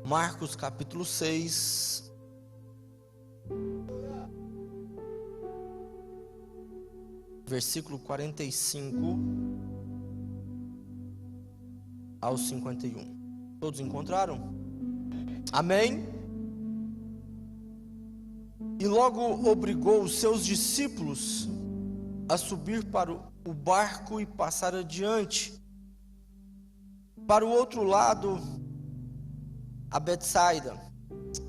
Marcos capítulo 6, versículo 45 ao 51. Todos encontraram? Amém? E logo obrigou os seus discípulos a subir para o barco e passar adiante, para o outro lado, a Betsaida,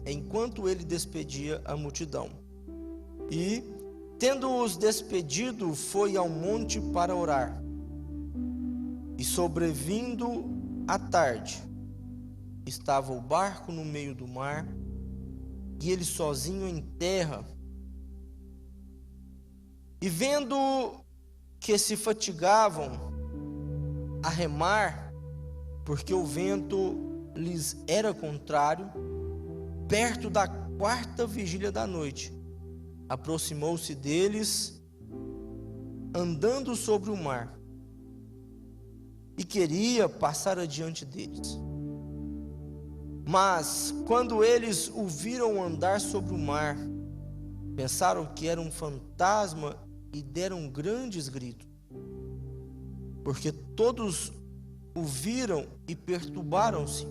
enquanto ele despedia a multidão. E, tendo-os despedido, foi ao monte para orar. E sobrevindo a tarde, estava o barco no meio do mar, e ele sozinho em terra. E vendo que se fatigavam a remar, porque o vento lhes era contrário, perto da 4ª vigília da noite, aproximou-se deles, andando sobre o mar, e queria passar adiante deles. Mas, quando eles o viram andar sobre o mar, pensaram que era um fantasma e deram grandes gritos, porque todos o viram e perturbaram-se.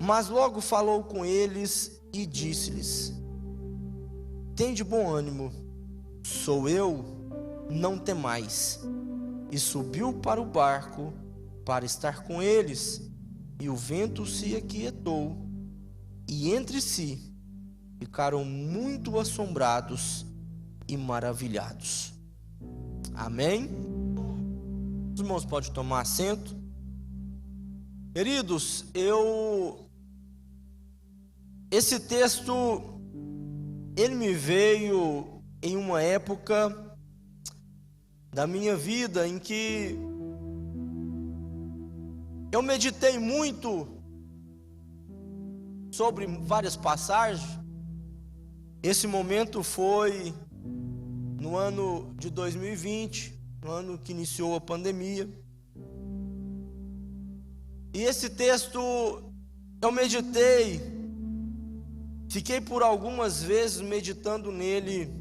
Mas logo falou com eles e disse-lhes: tende bom ânimo, sou eu, não temais. E subiu para o barco para estar com eles. E o vento se aquietou, e entre si ficaram muito assombrados e maravilhados. Amém? Os irmãos podem tomar assento. Queridos, esse texto, ele me veio em uma época da minha vida em que eu meditei muito sobre várias passagens. Esse momento foi no ano de 2020, no ano que iniciou a pandemia. E esse texto eu meditei, fiquei por algumas vezes meditando nele,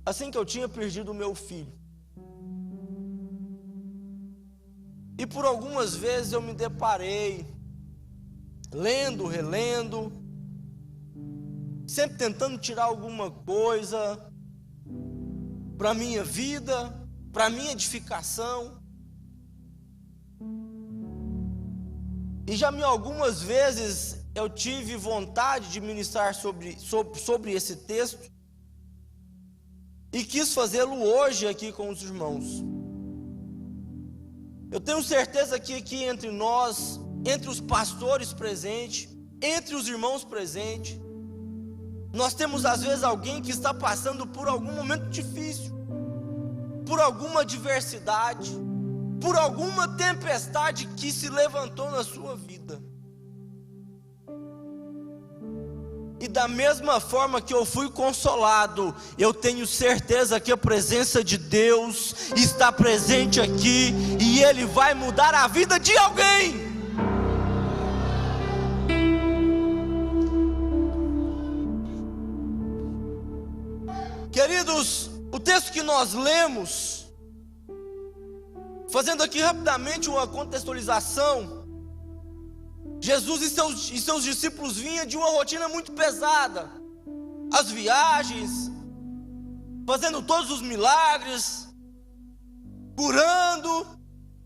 assim que eu tinha perdido o meu filho. E por algumas vezes eu me deparei, lendo, relendo, sempre tentando tirar alguma coisa para a minha vida, para a minha edificação. E já algumas vezes eu tive vontade de ministrar sobre esse texto, e quis fazê-lo hoje aqui com os irmãos. Eu tenho certeza que aqui entre nós, entre os pastores presentes, entre os irmãos presentes, nós temos às vezes alguém que está passando por algum momento difícil, por alguma adversidade, por alguma tempestade que se levantou na sua vida. E da mesma forma que eu fui consolado, eu tenho certeza que a presença de Deus está presente aqui, e Ele vai mudar a vida de alguém. Queridos, o texto que nós lemos, fazendo aqui rapidamente uma contextualização, Jesus e seus discípulos vinham de uma rotina muito pesada, as viagens, fazendo todos os milagres, curando,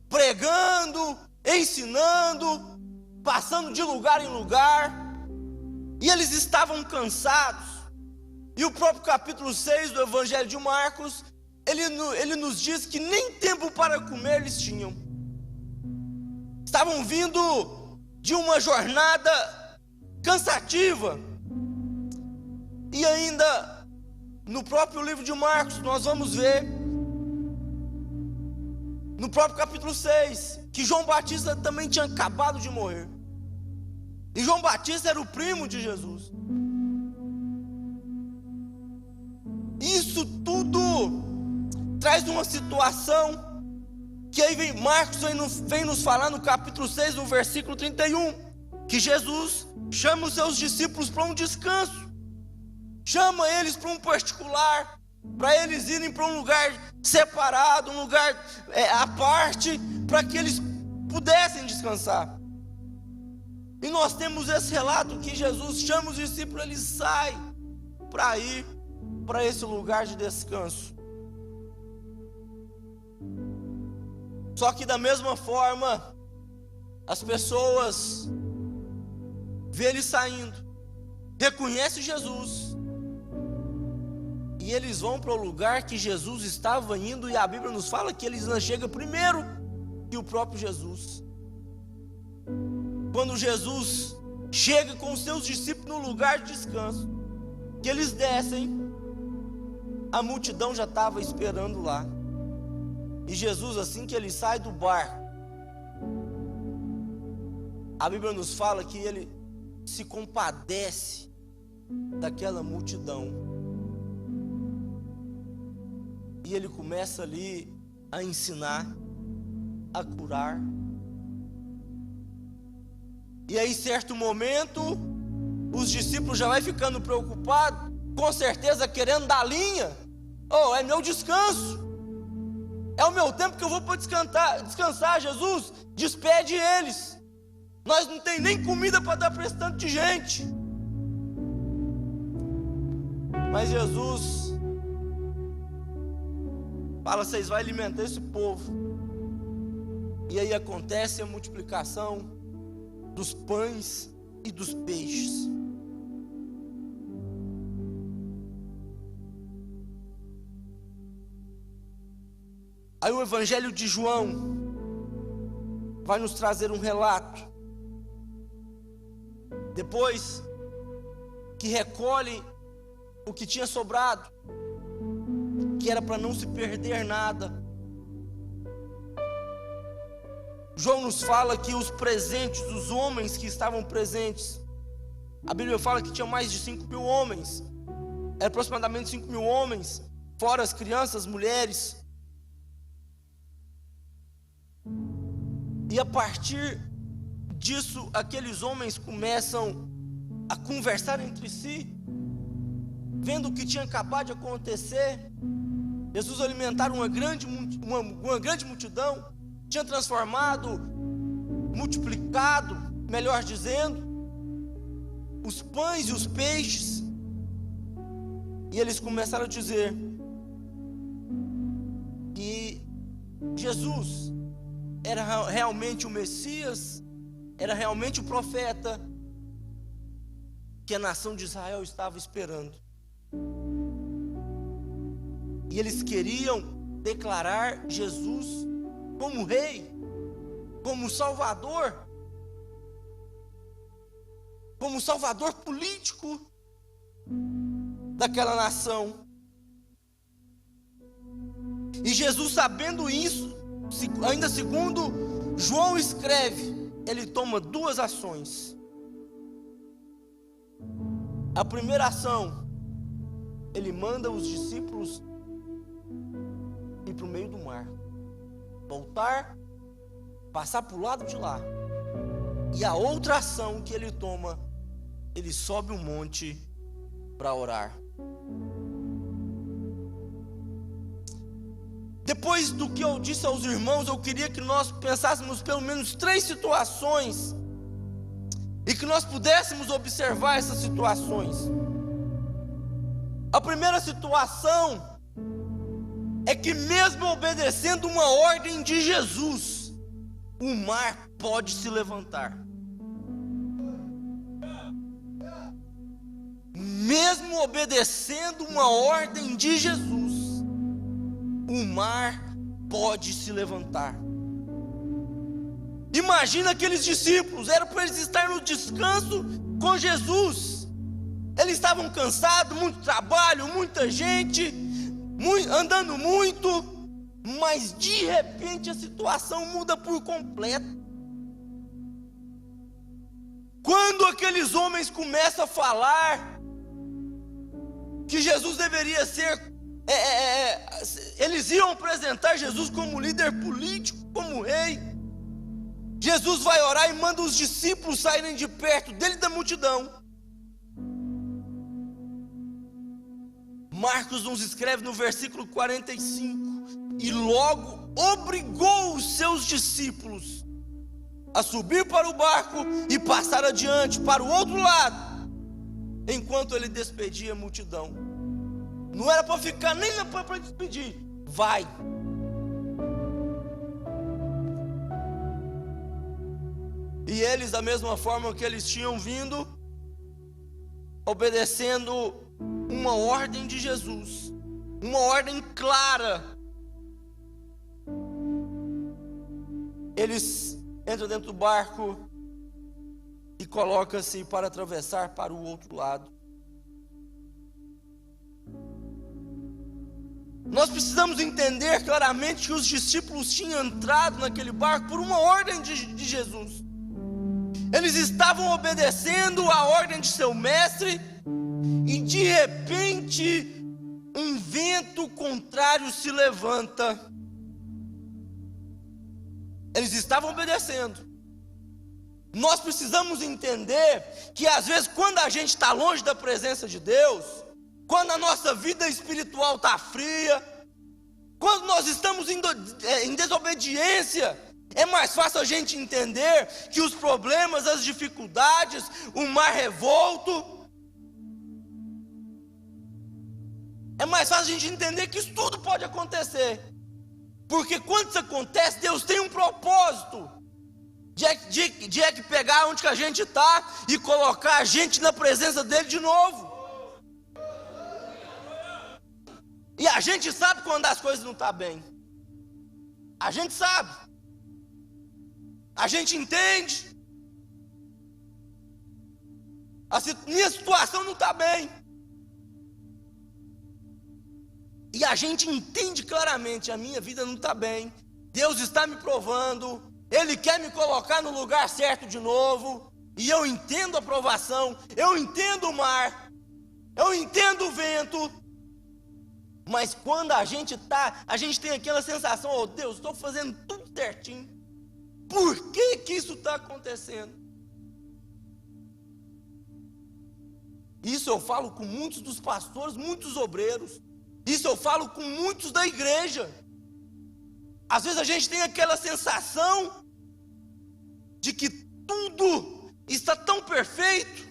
pregando, ensinando, passando de lugar em lugar, e eles estavam cansados. E o próprio capítulo 6 do Evangelho de Marcos, ele nos diz que nem tempo para comer eles tinham. Estavam vindo de uma jornada cansativa. E ainda no próprio livro de Marcos nós vamos ver, no próprio capítulo 6, que João Batista também tinha acabado de morrer. E João Batista era o primo de Jesus. Isso tudo traz uma situação que aí Marcos vem nos falar no capítulo 6, no versículo 31. que Jesus chama os seus discípulos para um descanso, chama eles para um particular, para eles irem para um lugar separado, um lugar à parte, para que eles pudessem descansar. E nós temos esse relato que Jesus chama os discípulos, eles saem para ir para esse lugar de descanso. Só que da mesma forma, as pessoas vê ele saindo, reconhece Jesus, e eles vão para o lugar que Jesus estava indo, e a Bíblia nos fala que eles não chegam primeiro que o próprio Jesus. Quando Jesus chega com os seus discípulos no lugar de descanso, que eles descem, a multidão já estava esperando lá. E Jesus, assim que ele sai do barco, a Bíblia nos fala que ele se compadece daquela multidão. E ele começa ali a ensinar, a curar. E aí, em certo momento, os discípulos já vai ficando preocupados, com certeza querendo dar linha. Oh, é meu descanso, é o meu tempo que eu vou para descansar. Jesus, despede eles. Nós não tem nem comida para dar para esse tanto de gente. Mas Jesus fala: vocês vão alimentar esse povo. E aí acontece a multiplicação dos pães e dos peixes. Aí o Evangelho de João vai nos trazer um relato. Depois que recolhe o que tinha sobrado, que era para não se perder nada, João nos fala que os presentes, os homens que estavam presentes, a Bíblia fala que tinha mais de 5.000 homens, era aproximadamente 5.000 homens, fora as crianças, mulheres. E a partir disso, aqueles homens começam a conversar entre si, vendo o que tinha acabado de acontecer. Jesus alimentara uma grande multidão, tinha transformado, multiplicado, melhor dizendo, os pães e os peixes. E eles começaram a dizer que Jesus era realmente o Messias, era realmente o profeta que a nação de Israel estava esperando. E eles queriam declarar Jesus como rei, como salvador político daquela nação. E Jesus, sabendo isso, ainda segundo João escreve, ele toma duas ações. A primeira ação, ele manda os discípulos ir para o meio do mar, voltar, passar para o lado de lá. E a outra ação que ele toma, ele sobe um monte para orar. Depois do que eu disse aos irmãos, eu queria que nós pensássemos pelo menos 3 situações e que nós pudéssemos observar essas situações. A primeira situação é que, mesmo obedecendo uma ordem de Jesus, o mar pode se levantar. Mesmo obedecendo uma ordem de Jesus, o mar pode se levantar. Imagina aqueles discípulos, era para eles estarem no descanso com Jesus. Eles estavam cansados, muito trabalho, muita gente, andando muito, mas de repente a situação muda por completo. Quando aqueles homens começam a falar que Jesus deveria ser, eles iam apresentar Jesus como líder político, como rei, Jesus vai orar e manda os discípulos saírem de perto dele, da multidão. Marcos nos escreve no versículo 45: e logo obrigou os seus discípulos a subir para o barco e passar adiante para o outro lado, enquanto ele despedia a multidão. Não era para ficar nem para despedir, vai. E eles, da mesma forma que eles tinham vindo, obedecendo uma ordem de Jesus, uma ordem clara, eles entram dentro do barco e colocam-se para atravessar para o outro lado. Nós precisamos entender claramente que os discípulos tinham entrado naquele barco por uma ordem de Jesus. Eles estavam obedecendo a ordem de seu mestre, e de repente um vento contrário se levanta. Eles estavam obedecendo. Nós precisamos entender que às vezes, quando a gente está longe da presença de Deus, quando a nossa vida espiritual está fria, quando nós estamos em desobediência, é mais fácil a gente entender que os problemas, as dificuldades, o mar revolto, é mais fácil a gente entender que isso tudo pode acontecer. Porque quando isso acontece, Deus tem um propósito de pegar onde que a gente está e colocar a gente na presença dele de novo. E a gente sabe quando as coisas não estão bem. A gente sabe. A gente entende. Minha situação não está bem. E a gente entende claramente: a minha vida não está bem, Deus está me provando, Ele quer me colocar no lugar certo de novo. E eu entendo a provação, eu entendo o mar, eu entendo o vento. Mas quando a gente tem aquela sensação: oh Deus, estou fazendo tudo certinho, por que isso está acontecendo? Isso eu falo com muitos dos pastores, muitos obreiros. Isso eu falo com muitos da igreja. Às vezes a gente tem aquela sensação de que tudo está tão perfeito,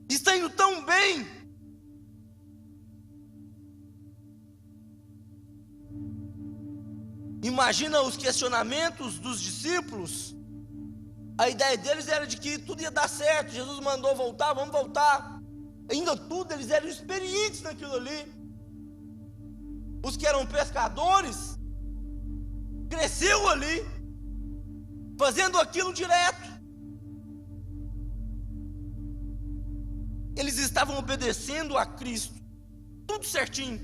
está indo tão bem. Imagina os questionamentos dos discípulos. A ideia deles era de que tudo ia dar certo. Jesus mandou voltar, vamos voltar. Ainda tudo, eles eram experientes naquilo ali. Os que eram pescadores, cresceu ali, fazendo aquilo direto. Eles estavam obedecendo a Cristo, tudo certinho.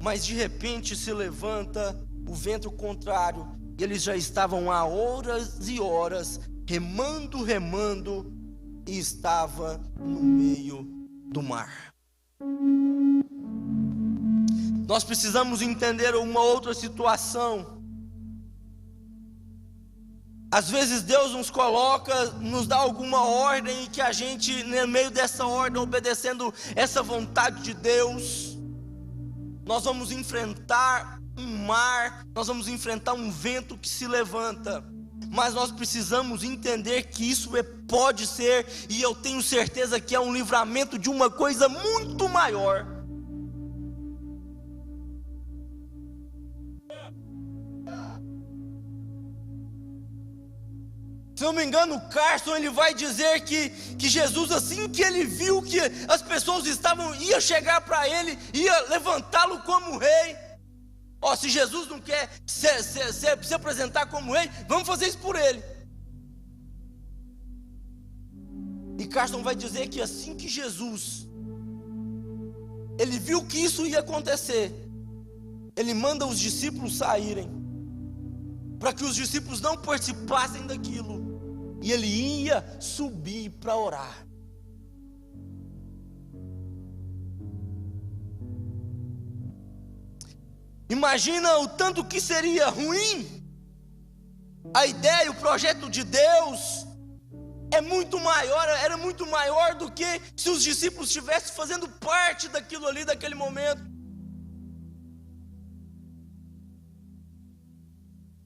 Mas de repente se levanta o vento contrário, e eles já estavam há horas e horas, remando, e estava no meio do mar. Nós precisamos entender uma outra situação. Às vezes Deus nos coloca, nos dá alguma ordem, e que a gente, no meio dessa ordem, obedecendo essa vontade de Deus, nós vamos enfrentar um mar, nós vamos enfrentar um vento que se levanta. Mas nós precisamos entender que isso pode ser, e eu tenho certeza que é um livramento de uma coisa muito maior. Se não me engano, o Carson, ele vai dizer que Jesus, assim que ele viu que as pessoas ia chegar para ele, ia levantá-lo como rei. Se Jesus não quer se apresentar como rei, vamos fazer isso por ele. E Carson vai dizer que assim que Jesus, ele viu que isso ia acontecer, ele manda os discípulos saírem, para que os discípulos não participassem daquilo. E ele ia subir para orar. Imagina o tanto que seria ruim A ideia, o projeto de Deus é muito maior, era muito maior do que se os discípulos estivessem fazendo parte daquilo ali, daquele momento.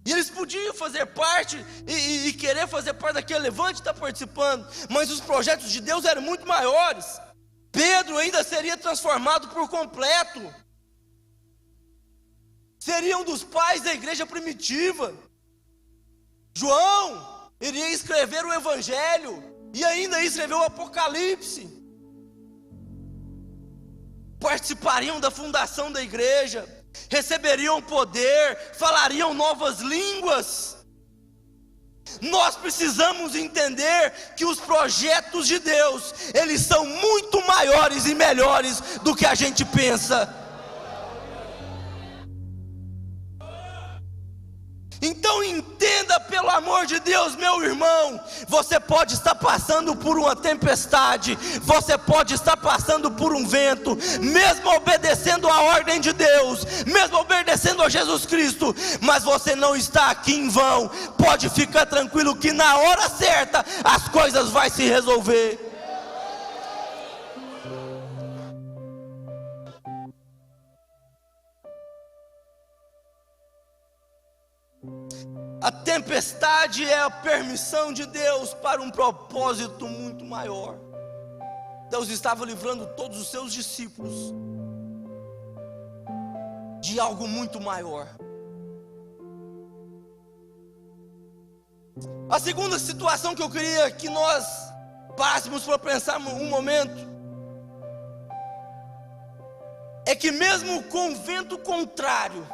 E eles podiam fazer parte e querer fazer parte daquele levante, estar participando, mas os projetos de Deus eram muito maiores. Pedro ainda seria transformado por completo, seria um dos pais da igreja primitiva. João iria escrever o Evangelho e ainda escrever o Apocalipse. Participariam da fundação da igreja, receberiam poder, falariam novas línguas. Nós precisamos entender que os projetos de Deus, eles são muito maiores e melhores do que a gente pensa. Então entenda, pelo amor de Deus, meu irmão, você pode estar passando por uma tempestade, você pode estar passando por um vento, mesmo obedecendo a ordem de Deus, mesmo obedecendo a Jesus Cristo, mas você não está aqui em vão. Pode ficar tranquilo que na hora certa as coisas vão se resolver. A tempestade é a permissão de Deus para um propósito muito maior. Deus estava livrando todos os seus discípulos de algo muito maior. A segunda situação que eu queria que nós parássemos para pensar um momento é que mesmo com vento contrário,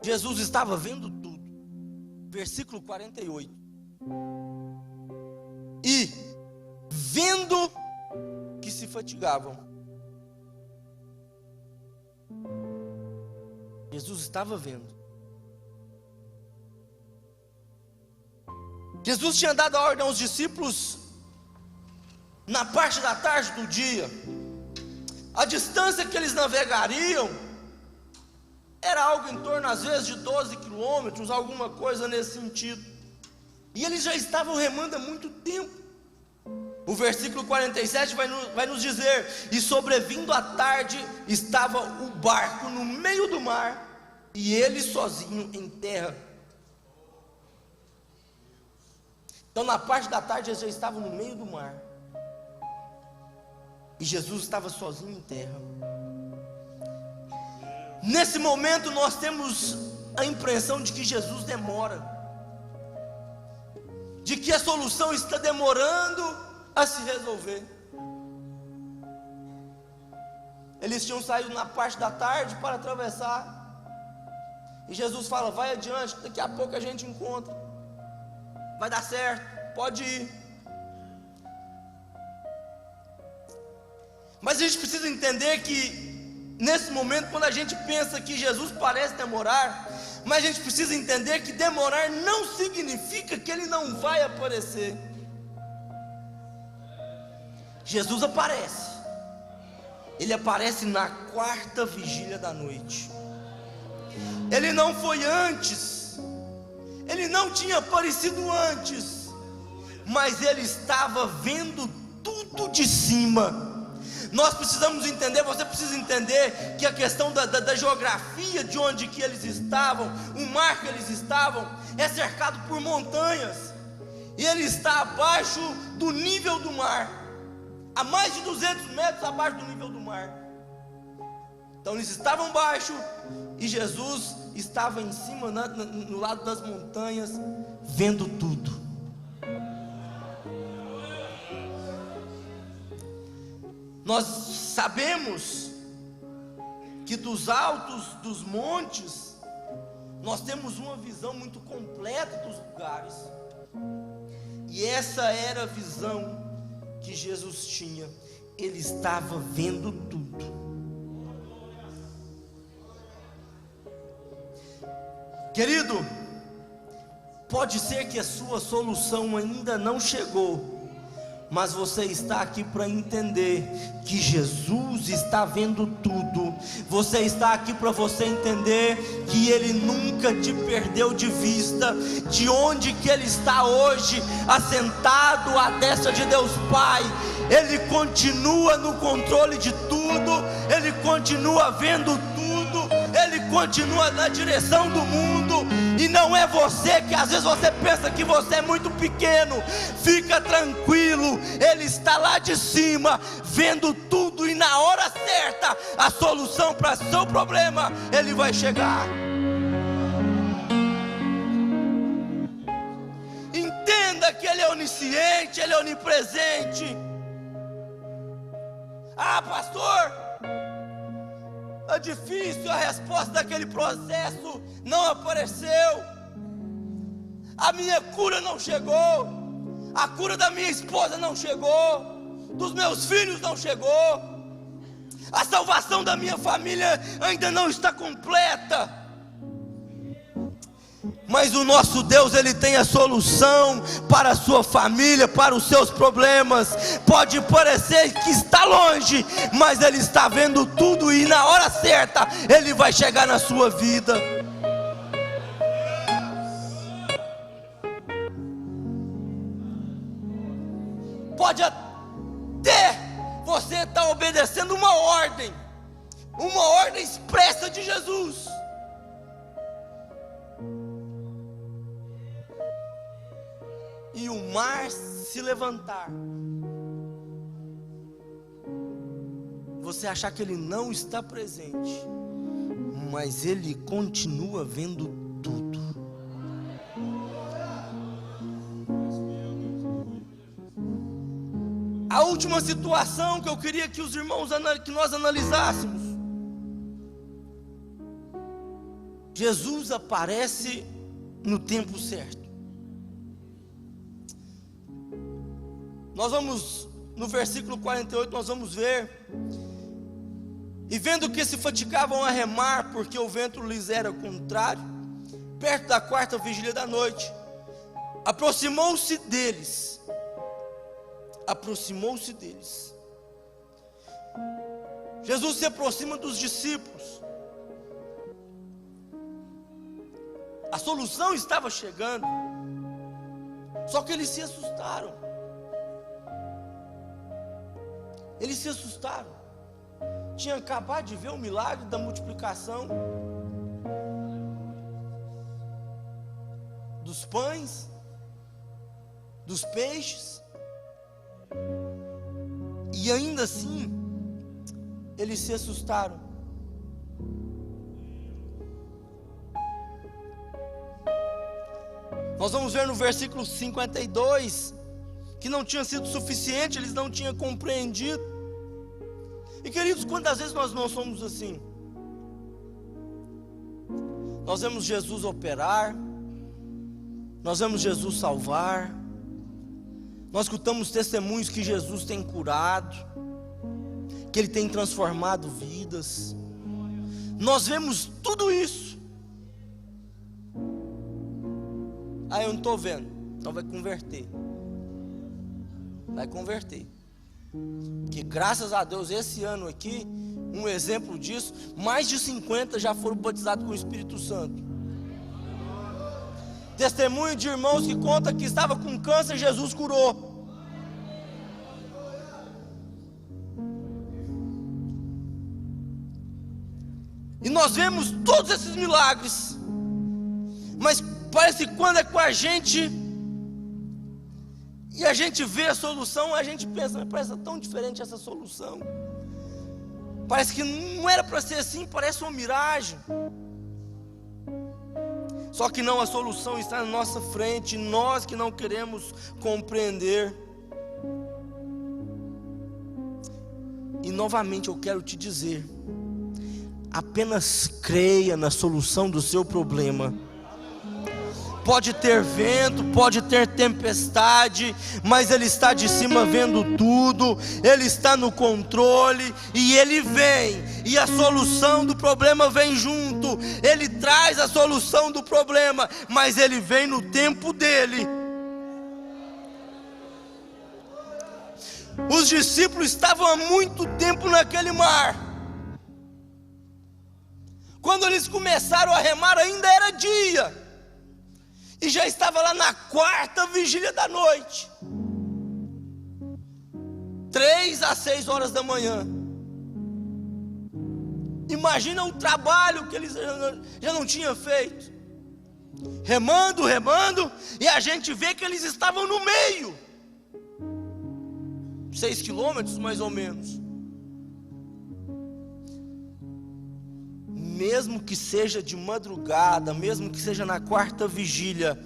Jesus estava vendo tudo. Versículo 48. E vendo que se fatigavam, Jesus estava vendo. Jesus tinha dado a ordem aos discípulos na parte da tarde do dia. A distância que eles navegariam era algo em torno, às vezes, de 12 quilômetros, alguma coisa nesse sentido. E eles já estavam remando há muito tempo. O versículo 47 vai nos dizer: e sobrevindo a tarde, estava o barco no meio do mar, e ele sozinho em terra. Então, na parte da tarde, eles já estavam no meio do mar, e Jesus estava sozinho em terra. Nesse momento nós temos a impressão de que Jesus demora, de que a solução está demorando a se resolver. Eles tinham saído na parte da tarde para atravessar, e Jesus fala: vai adiante, daqui a pouco a gente encontra, vai dar certo, pode ir. Mas a gente precisa entender que nesse momento, quando a gente pensa que Jesus parece demorar, mas a gente precisa entender que demorar não significa que Ele não vai aparecer. Jesus aparece. Ele aparece na quarta vigília da noite. Ele não foi antes, Ele não tinha aparecido antes, mas Ele estava vendo tudo de cima. Nós precisamos entender, você precisa entender que a questão da geografia de onde que eles estavam, o mar que eles estavam, é cercado por montanhas, e ele está abaixo do nível do mar, a mais de 200 metros abaixo do nível do mar. Então eles estavam baixo, e Jesus estava em cima, no lado das montanhas, vendo tudo. Nós sabemos que dos altos dos montes nós temos uma visão muito completa dos lugares, e essa era a visão que Jesus tinha. Ele estava vendo tudo. Querido, pode ser que a sua solução ainda não chegou, Mas você está aqui para entender que Jesus está vendo tudo. Você está aqui para você entender que Ele nunca te perdeu de vista. De onde que Ele está hoje, assentado à destra de Deus Pai, Ele continua no controle de tudo. Ele continua vendo tudo. Ele continua na direção do mundo. E não é você, que às vezes você pensa que você é muito pequeno. Fica tranquilo, Ele está lá de cima, vendo tudo, e na hora certa, a solução para seu problema, Ele vai chegar. Entenda que Ele é onisciente, Ele é onipresente. Ah, pastor, é difícil, a resposta daquele processo não apareceu. A minha cura não chegou. A cura da minha esposa não chegou. Dos meus filhos não chegou. A salvação da minha família ainda não está completa. Mas o nosso Deus, Ele tem a solução para a sua família, para os seus problemas. Pode parecer que está longe, mas Ele está vendo tudo, e na hora certa Ele vai chegar na sua vida. Pode até você estar obedecendo uma ordem expressa de Jesus. E o mar se levantar, você achar que Ele não está presente, mas Ele continua vendo tudo. A última situação que eu queria que os irmãos, que nós analisássemos. Jesus aparece no tempo certo. Nós vamos, no versículo 48, nós vamos ver: e vendo que se fatigavam a remar, porque o vento lhes era contrário, perto da quarta vigília da noite, aproximou-se deles. Jesus se aproxima dos discípulos. A solução estava chegando, só que eles se assustaram. Tinha acabado de ver o milagre da multiplicação dos pães, dos peixes, e ainda assim eles se assustaram. Nós vamos ver no versículo 52 que não tinha sido suficiente, eles não tinham compreendido. E queridos, quantas vezes nós não somos assim? Nós vemos Jesus operar, nós vemos Jesus salvar, nós escutamos testemunhos que Jesus tem curado, que Ele tem transformado vidas. Nós vemos tudo isso. Ah, eu não estou vendo. Então vai converter. Que graças a Deus, esse ano aqui, um exemplo disso, mais de 50 já foram batizados com o Espírito Santo. Testemunho de irmãos que conta que estava com câncer, Jesus curou. E nós vemos todos esses milagres, mas parece que quando é com a gente, e a gente vê a solução, a gente pensa: mas parece tão diferente essa solução. Parece que não era para ser assim, parece uma miragem. Só que não, a solução está na nossa frente, nós que não queremos compreender. E novamente eu quero te dizer: apenas creia na solução do seu problema. Pode ter vento, pode ter tempestade, mas Ele está de cima vendo tudo, Ele está no controle, e Ele vem, e a solução do problema vem junto. Ele traz a solução do problema, mas Ele vem no tempo dEle. Os discípulos estavam há muito tempo naquele mar. Quando eles começaram a remar, ainda era dia, e já estava lá na 4ª vigília da noite, 3 às 6 horas da manhã. Imagina o trabalho que eles já não tinham feito, remando, e a gente vê que eles estavam no meio, 6 quilômetros mais ou menos. Mesmo que seja de madrugada, mesmo que seja na 4ª vigília,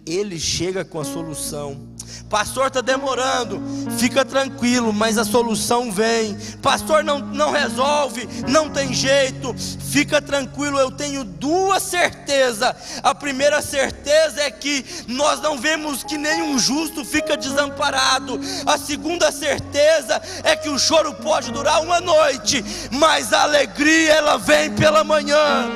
ele chega com a solução. Pastor, está demorando, fica tranquilo, mas a solução vem. Pastor, não resolve, não tem jeito, fica tranquilo, eu tenho 2 certezas. A primeira certeza é que nós não vemos que nenhum justo fica desamparado. A segunda certeza é que o choro pode durar uma noite, mas a alegria ela vem pela manhã.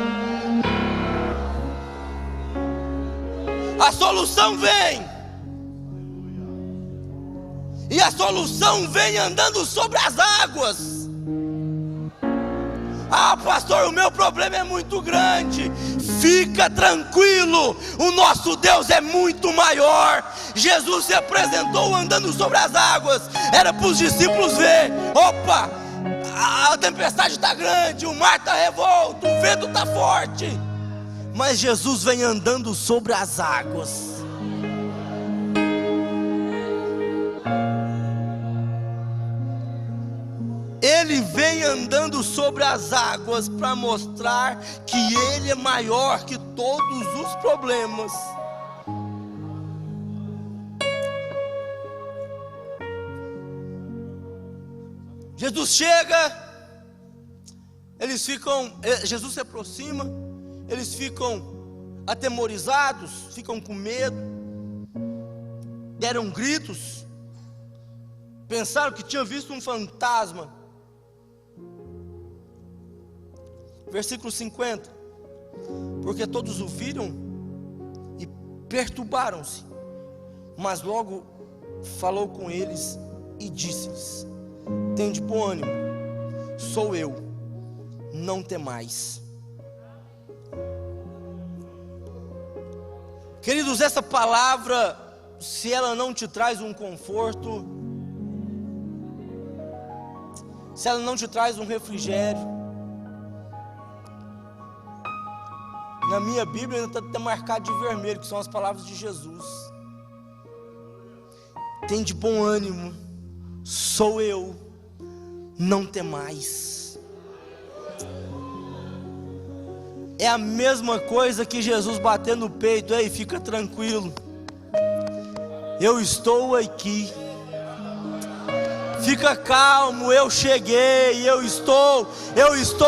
A solução vem. E a solução vem andando sobre as águas. Ah, pastor, o meu problema é muito grande. Fica tranquilo, o nosso Deus é muito maior. Jesus se apresentou andando sobre as águas. Era para os discípulos ver. Opa, a tempestade está grande, o mar está revolto, o vento está forte. Mas Jesus vem andando sobre as águas. Ele vem andando sobre as águas para mostrar que Ele é maior que todos os problemas. Jesus chega, Jesus se aproxima, eles ficam atemorizados, ficam com medo, deram gritos, pensaram que tinham visto um fantasma. Versículo 50: porque todos o viram e perturbaram-se, mas logo falou com eles e disse-lhes: tende bom ânimo, sou eu, não temais. Queridos, essa palavra, se ela não te traz um conforto, se ela não te traz um refrigério, na minha Bíblia ainda está marcado de vermelho, que são as palavras de Jesus. Tem de bom ânimo, sou eu, não temais. É a mesma coisa que Jesus bater no peito: ei, fica tranquilo, eu estou aqui. Fica calmo, eu cheguei, eu estou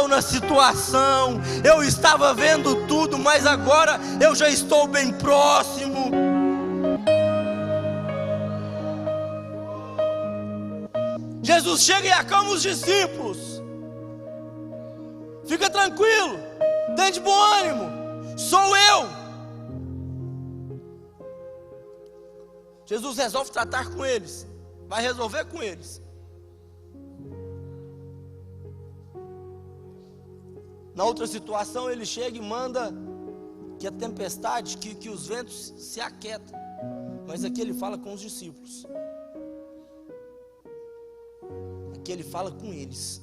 na situação, eu estava vendo tudo, mas agora eu já estou bem próximo. Jesus chega e acalma os discípulos: fica tranquilo, tem de bom ânimo, sou eu. Jesus resolve tratar com eles, vai resolver com eles. Na outra situação, ele chega e manda que a tempestade, que os ventos se aquietem. Mas aqui ele fala com os discípulos. Aqui ele fala com eles.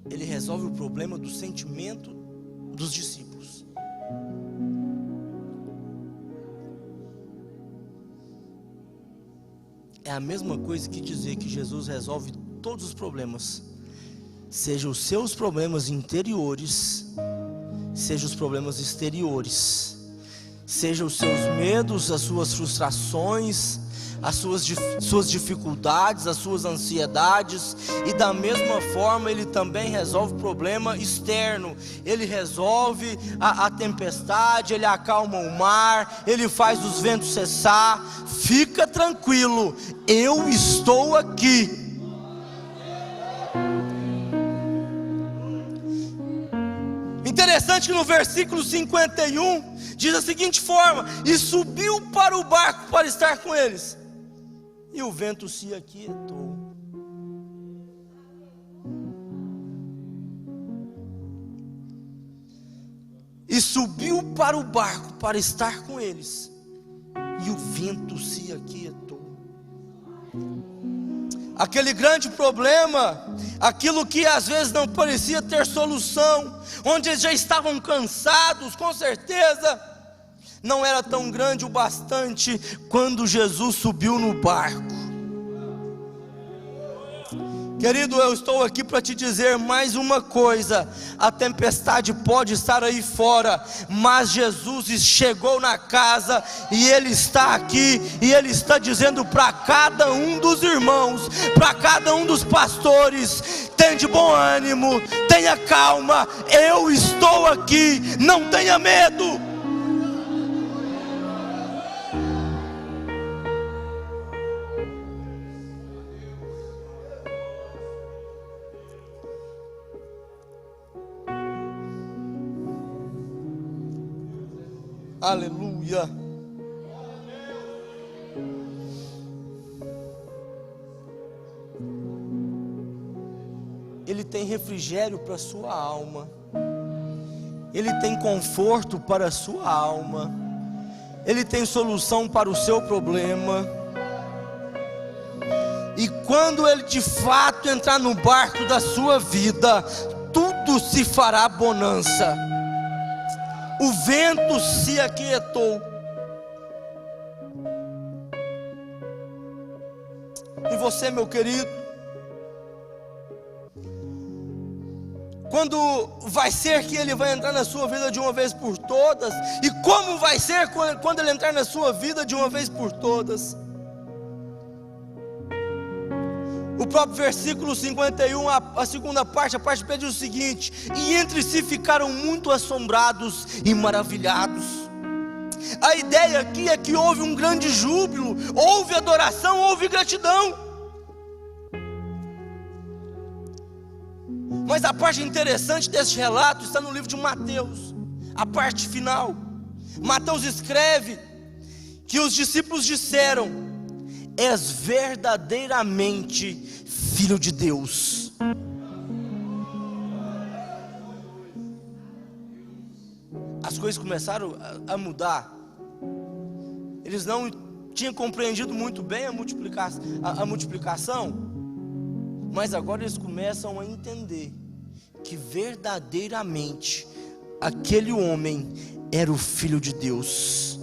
Ele resolve o problema do sentimento dos discípulos. É a mesma coisa que dizer que Jesus resolve todos os problemas, seja os seus problemas interiores, seja os problemas exteriores, seja os seus medos, as suas frustrações, as suas dificuldades, as suas ansiedades. E da mesma forma ele também resolve o problema externo. Ele resolve a tempestade, ele acalma o mar, ele faz os ventos cessar. Fica tranquilo, eu estou aqui. Interessante que no versículo 51 Diz da seguinte forma: e subiu para o barco para estar com eles, e o vento se aquietou. E subiu para o barco para estar com eles, e o vento se aquietou. Aquele grande problema, aquilo que às vezes não parecia ter solução, onde eles já estavam cansados, com certeza, não era tão grande o bastante quando Jesus subiu no barco. Querido, eu estou aqui para te dizer mais uma coisa: a tempestade pode estar aí fora, mas Jesus chegou na casa, e Ele está aqui, e Ele está dizendo para cada um dos irmãos, para cada um dos pastores: tenha de bom ânimo, tenha calma, eu estou aqui, não tenha medo. Aleluia. Ele tem refrigério para a sua alma, Ele tem conforto para a sua alma, Ele tem solução para o seu problema. E quando Ele de fato entrar no barco da sua vida, tudo se fará bonança. O vento se aquietou. E você, meu querido, quando vai ser que Ele vai entrar na sua vida de uma vez por todas? E como vai ser quando Ele entrar na sua vida de uma vez por todas? O próprio versículo 51, a segunda parte, a parte B, diz o seguinte: e entre si ficaram muito assombrados e maravilhados. A ideia aqui é que houve um grande júbilo, houve adoração, houve gratidão. Mas a parte interessante desse relato está no livro de Mateus, a parte final. Mateus escreve que os discípulos disseram: és verdadeiramente Filho de Deus. As coisas começaram a mudar. Eles não tinham compreendido muito bem a multiplicação, mas agora eles começam a entender que verdadeiramente aquele homem era o Filho de Deus.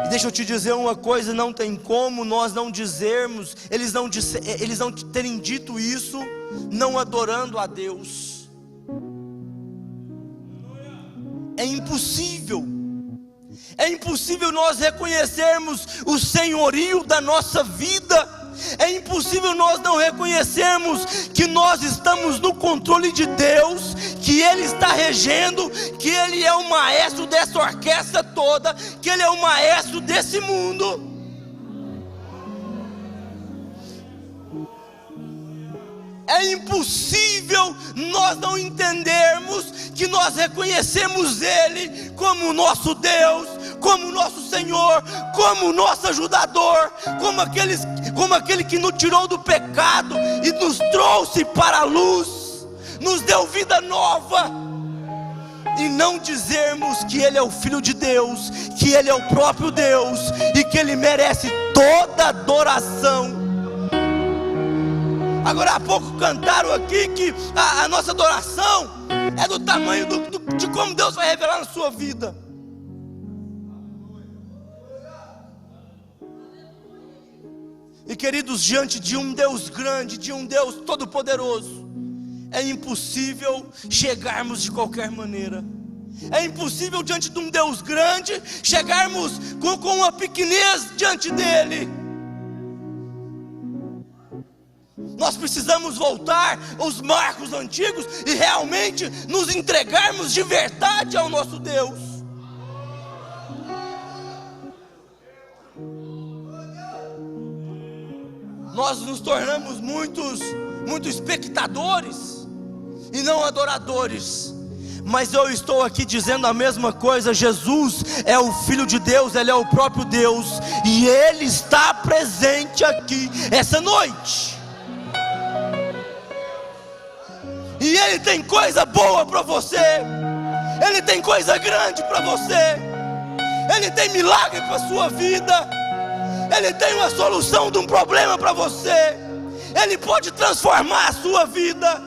E deixa eu te dizer uma coisa: não tem como nós não dizermos, eles não terem dito isso, não adorando a Deus. É impossível. É impossível nós reconhecermos o senhorio da nossa vida. É impossível nós não reconhecermos que nós estamos no controle de Deus, que Ele está regendo, que Ele é o maestro dessa orquestra toda, que Ele é o maestro desse mundo. É impossível nós não entendermos que nós reconhecemos Ele como nosso Deus, como nosso Senhor, como nosso ajudador, como aquele que nos tirou do pecado e nos trouxe para a luz, nos deu vida nova. E não dizermos que Ele é o Filho de Deus, que Ele é o próprio Deus e que Ele merece toda adoração. Agora há pouco cantaram aqui que a nossa adoração é do tamanho de como Deus vai revelar na sua vida. E queridos, diante de um Deus grande, de um Deus todo-poderoso, é impossível chegarmos de qualquer maneira. É impossível diante de um Deus grande chegarmos com uma pequenez diante dele. Nós precisamos voltar aos marcos antigos e realmente nos entregarmos de verdade ao nosso Deus. Nós nos tornamos muito espectadores e não adoradores. Mas eu estou aqui dizendo a mesma coisa. Jesus é o Filho de Deus, Ele é o próprio Deus, e Ele está presente aqui essa noite. E Ele tem coisa boa para você. Ele tem coisa grande para você. Ele tem milagre para a sua vida. Ele tem uma solução de um problema para você. Ele pode transformar a sua vida.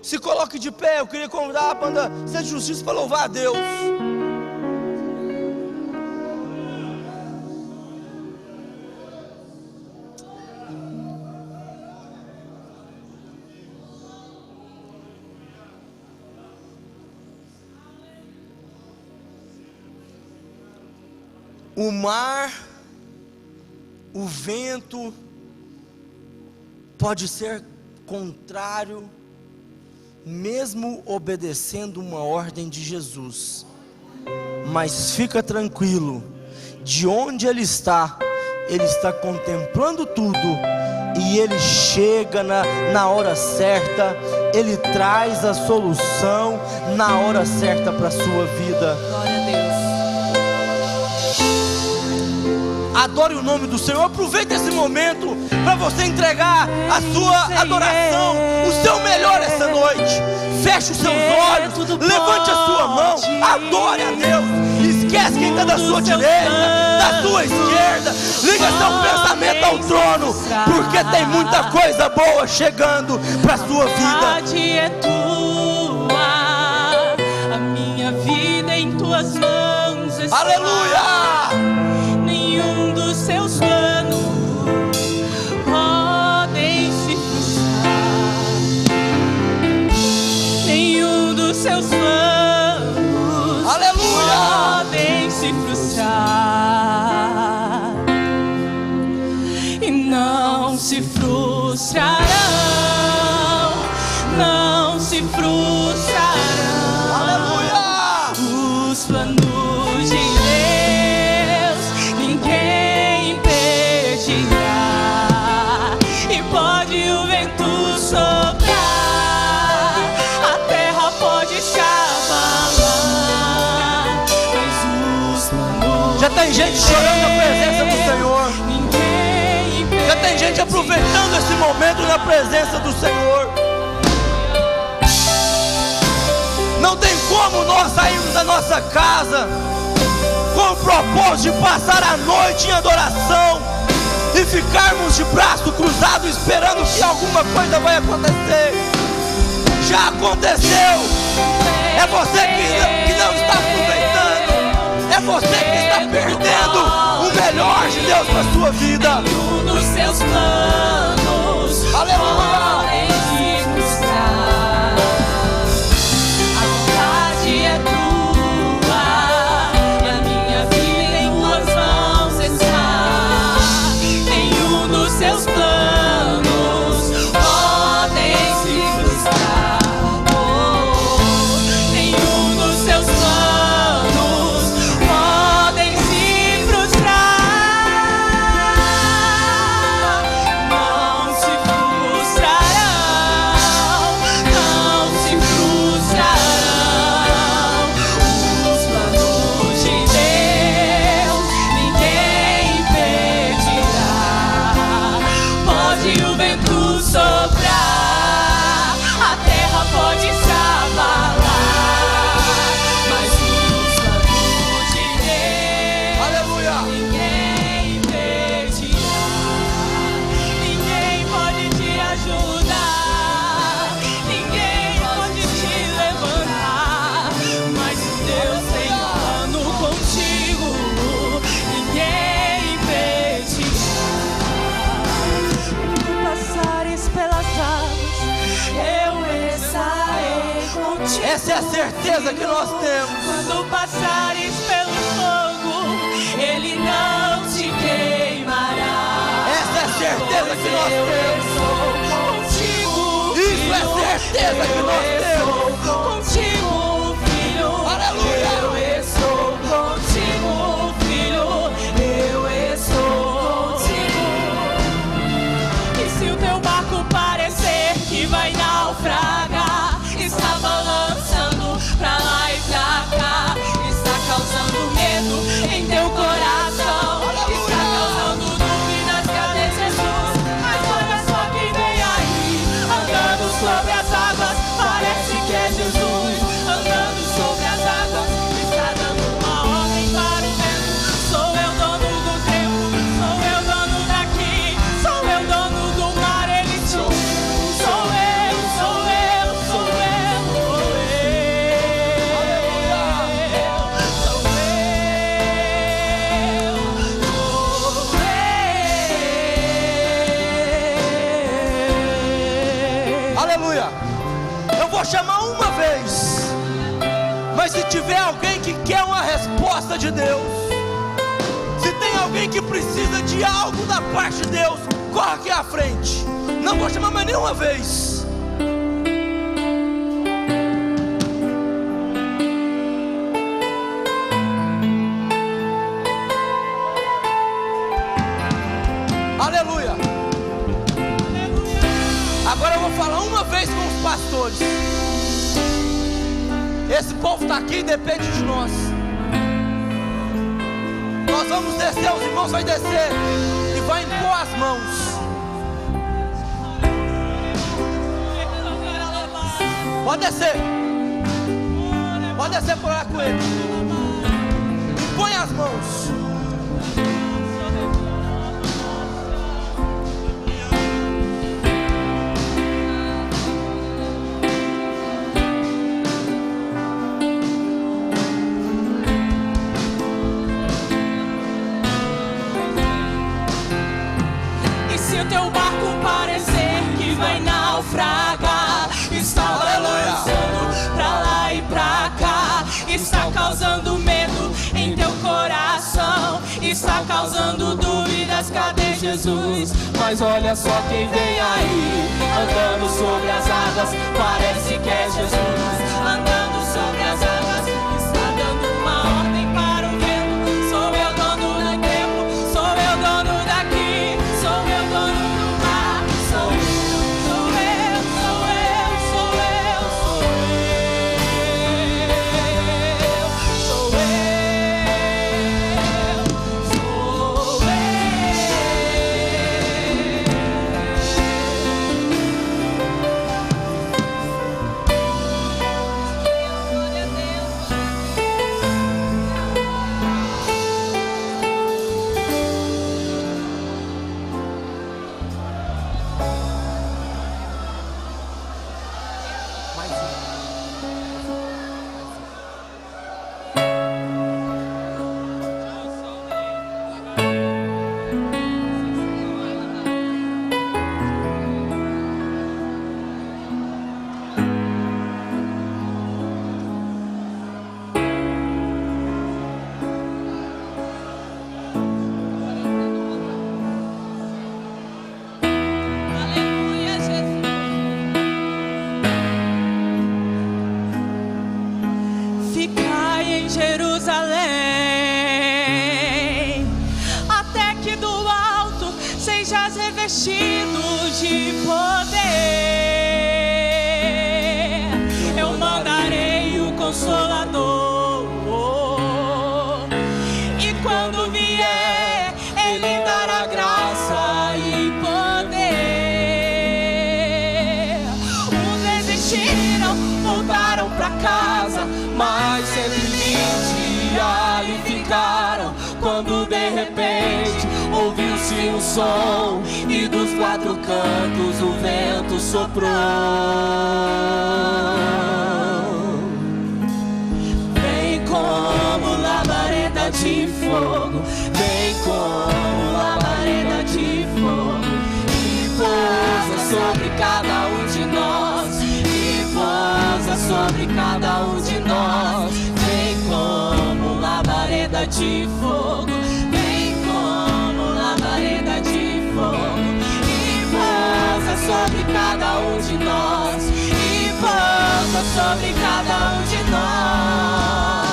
Se coloque de pé. Eu queria convidar a banda Centro de Justiça para louvar a Deus. O mar, o vento, pode ser contrário, mesmo obedecendo uma ordem de Jesus. Mas fica tranquilo, de onde Ele está contemplando tudo, e Ele chega na hora certa, Ele traz a solução na hora certa para a sua vida. Glória a Deus. Adore o nome do Senhor. Aproveite esse momento para você entregar a sua adoração, o seu melhor essa noite. Feche os seus olhos, levante a sua mão, adore a Deus. Esquece quem está da sua direita, da sua esquerda. Liga seu pensamento ao trono, porque tem muita coisa boa chegando para a sua vida. É tua, a minha vida em tuas mãos está. Aleluia! Nenhum dos seus planos podem se frustrar. Nenhum dos seus planos, aleluia, podem se frustrar. E não se frustrarão, não se frustrarão. Aleluia! Os planos de Deus ninguém impedirá. E pode o vento soprar, a terra pode se abalar, mas os planos. Já tem gente chorando na presença do Senhor. Ninguém impedirá. Já tem gente aproveitando esse momento na presença do Senhor. Não tem como nós sairmos da nossa casa com o propósito de passar a noite em adoração e ficarmos de braço cruzado esperando que alguma coisa vai acontecer. Já aconteceu. É você que não está aproveitando. É você que está perdendo o melhor de Deus para a sua vida. Nenhum dos seus planos, aleluia, podem se frustrar. A vontade é tua, e a minha vida em tuas mãos está. Nenhum dos seus planos podem se frustrar. Nenhum dos seus planos podem se frustrar. Não se frustrarão, não se frustrarão. Os planos de Deus ninguém impedirá. Pode o vento soprar, a terra pode se abalar, mas os planos de Deus, aleluia, ninguém impedirá. Ninguém pode te ajudar, ninguém pode te levantar, mas se Deus tem plano contigo, ninguém impedirá. Quando passares pelas águas, eu estarei contigo. essa é a certeza que nós temos. Quando passares pelo fogo, ele não te queimará. Essa é a certeza que nós temos. Contigo, Isso é certeza que nós temos. contigo, filho. Aleluia. Eu estou contigo, filho. Eu estou contigo. E se chamar uma vez. Mas se tiver alguém que quer uma resposta de Deus, se tem alguém que precisa de algo da parte de Deus, corre aqui à frente. Não vou chamar mais nenhuma vez. Aleluia. Agora eu vou falar uma vez com os pastores. Esse povo está aqui e depende de nós. Nós vamos descer, os irmãos vão descer e vai impor as mãos. Pode descer. Pode descer por lá com ele. Põe as mãos. Teu barco parecer que vai naufragar, está balançando pra lá e pra cá, está causando medo em teu coração, está causando dúvidas, cadê Jesus? Mas olha só quem vem aí, andando sobre as águas, parece que é Jesus, andando sobre as águas, está dando uma ordem para o vento, sou eu dono do tempo, sou eu dono daqui, sou eu dono. Revestidos de poder, eu mandarei o Consolador, e quando vier, Ele dará graça e poder. Uns desistiram, voltaram pra casa, mas 120 ali ficaram, quando de repente ouviu-se um som e dos quatro cantos o vento soprou. Vem como labareda de fogo, vem como labareda de fogo, e pousa sobre cada um de nós, e pousa sobre cada um de nós. Vem como labareda de fogo, sobre cada um de nós, e pousa sobre cada um de nós.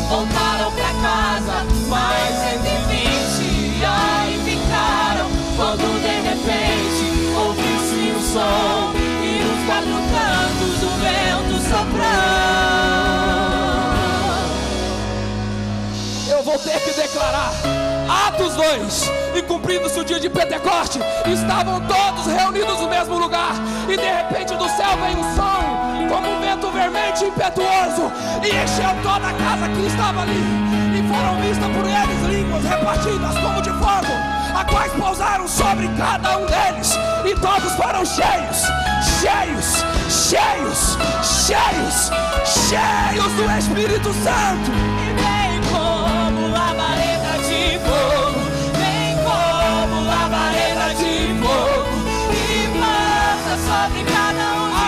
Voltaram pra casa, mas 120 aí ficaram, quando de repente ouviu-se um som e nos quatro cantos o vento soprou. Eu vou ter que declarar Atos 2, e cumprindo-se o dia de Pentecoste, estavam todos reunidos no mesmo lugar, e de repente do céu vem um som como um vento vermente e impetuoso, e encheu toda a casa que estava ali, e foram vistas por eles línguas repartidas como de fogo, a quais pousaram sobre cada um deles, e todos foram cheios do Espírito Santo. E vem como labareda de fogo, vem como labareda de fogo, e passa sobre cada um de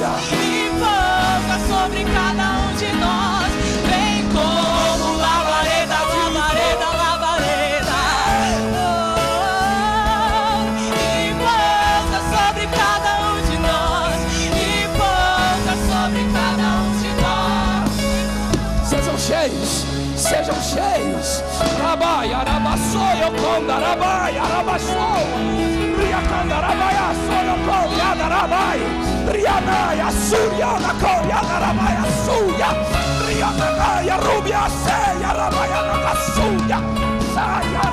nós, e passa sobre cada um de nós. Vem como labareda, labareda, labareda, e passa sobre cada um de nós, e passa sobre cada um de nós. Sejam cheios. Rabai, arabaçoi, oconda, rabai, arabaçoi. Riacanda, rabai, açoi, oconda, yadarabai. Rianai, açuriana, coriana, rabai, açuia. Rianai, rubia, ceia, rabai, arabaçuia. Saia,